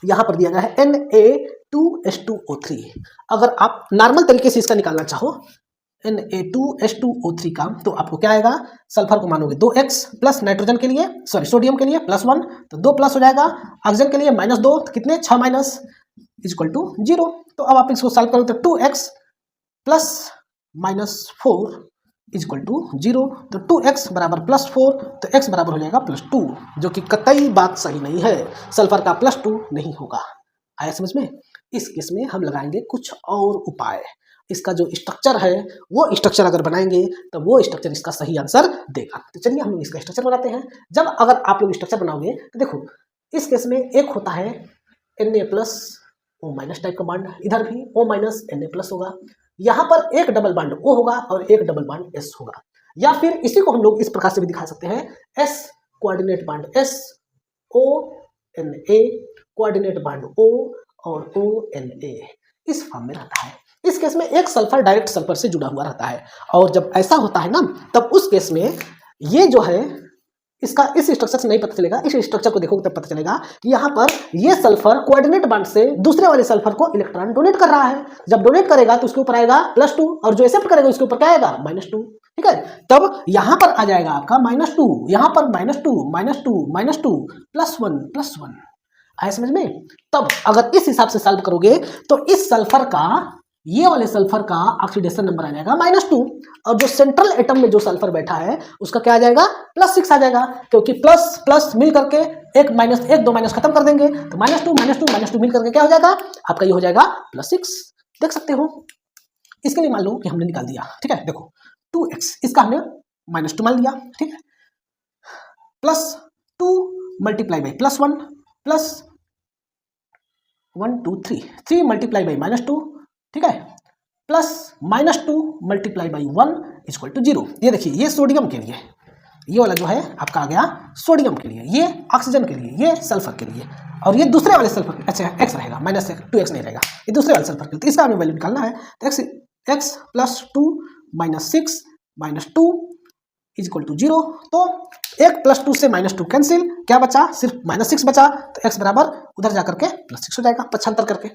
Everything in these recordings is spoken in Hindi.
यहाँ पर दिया गया है Na2H2O3। अगर आप नॉर्मल तरीके से इसका निकालना चाहो Na2H2O3 का, तो आपको क्या आएगा, सल्फर को मानोगे 2x प्लस नाइट्रोजन के लिए, सॉरी सोडियम के लिए +1, तो 2 प्लस हो जाएगा, ऑक्सीजन के लिए -2, तो कितने 6 माइनस इक्वल टू 0। तो अब आप इसको सॉल्व करोगे तो 2x प्लस -4 इक्वल टू 0, तो 2x बराबर +4, तो x बराबर हो जाएगा +2, जो कि कतई बात सही नहीं है, सल्फर का +2 नहीं होगा। आया समझ में? इस केस में हम लगाएंगे कुछ और उपाय। इसका जो स्ट्रक्चर है वो स्ट्रक्चर अगर बनाएंगे तो वो स्ट्रक्चर इसका सही आंसर देगा। तो चलिए हम लोग इसका स्ट्रक्चर बनाते हैं। जब अगर आप लोग स्ट्रक्चर बनाओगे तो देखो, इस केस में एक होता है Na+O- टाइप का बॉन्ड, इधर भी O-Na+ होगा, यहाँ पर एक डबल बॉन्ड O होगा और एक डबल बॉन्ड S होगा, या फिर इसी को हम लोग इस प्रकार से भी दिखा सकते हैं, S coordinate bond S, O-Na coordinate bond O और O-Na, इस फॉर्म में रहता है। इस केस में एक सल्फर डायरेक्ट सल्फर से जुड़ा हुआ रहता है, और जब ऐसा होता है ना, तब उस केस में ये जो है इसका इस स्ट्रक्चर से नहीं पता चलेगा, इस स्ट्रक्चर को देखोगे तब पता चलेगा कि यहाँ पर ये सल्फर कोऑर्डिनेट बॉन्ड से दूसरे वाले सल्फर को इलेक्ट्रॉन डोनेट कर रहा है। जब डोनेट करेगा तो उसके ऊपर आएगा +2, और जो एक्सेप्ट करेगा उसके ऊपर क्या आएगा -2, ठीक है। तब यहाँ पर आ जाएगा आपका -2, यहाँ पर -2 +1 आया समझ में? तब अगर इस हिसाब से सॉल्व करोगे तो इस सल्फर का, ये वाले सल्फर का ऑक्सीडेशन नंबर आ जाएगा -2, और जो सेंट्रल एटम में जो सल्फर बैठा है उसका क्या आ जाएगा, +6 आ जाएगा, क्योंकि प्लस प्लस मिल करके एक माइनस, एक दो माइनस खत्म कर देंगे, तो -2 मिल करके क्या हो जाएगा आपका, ये हो जाएगा +6। देख सकते हो, इसके लिए मान लो कि हमने निकाल दिया, ठीक है। देखो 2x, इसका हमने -2 मान लिया, ठीक है, +2 multiply by +1 plus 1 2 3 3 multiply by -2, ठीक है, plus -2 multiply by 1 equal to 0। ये देखिए, ये सोडियम के लिए, ये वाला जो है आपका आ गया सोडियम के लिए, ये ऑक्सीजन के लिए, ये सल्फर के लिए, और ये दूसरे वाले सल्फर के, अच्छा x रहेगा, -2x नहीं रहेगा, ये दूसरे वाले सल्फर के लिए। तो इसका हमें वैल्यू निकालना है, तो x +2 -6 -2 इक्वल टू 0। तो 1 + 2 से -2 कैंसिल, क्या बचा, सिर्फ -6 बचा, तो x बराबर उधर जाकर के +6 हो जाएगा, पक्षांतर करके।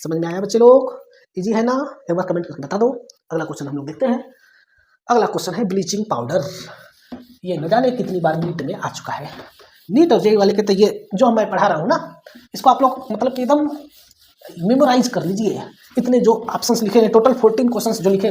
समझ में आया बच्चे लोग? इजी है ना? एक बार कमेंट करके बता दो। अगला क्वेश्चन हम लोग देखते हैं। अगला क्वेश्चन है ब्लीचिंग पाउडर। ये न जाने कितनी बार नीट में आ चुका है, नीट और जेईई वाले के, तो ये जो मैं पढ़ा रहा हूँ ना, इसको आप लोग मतलब कि एकदम मेमोराइज कर लीजिए। इतने जो ऑप्शंस लिखे हैं, टोटल 14 क्वेश्चंस जो लिखे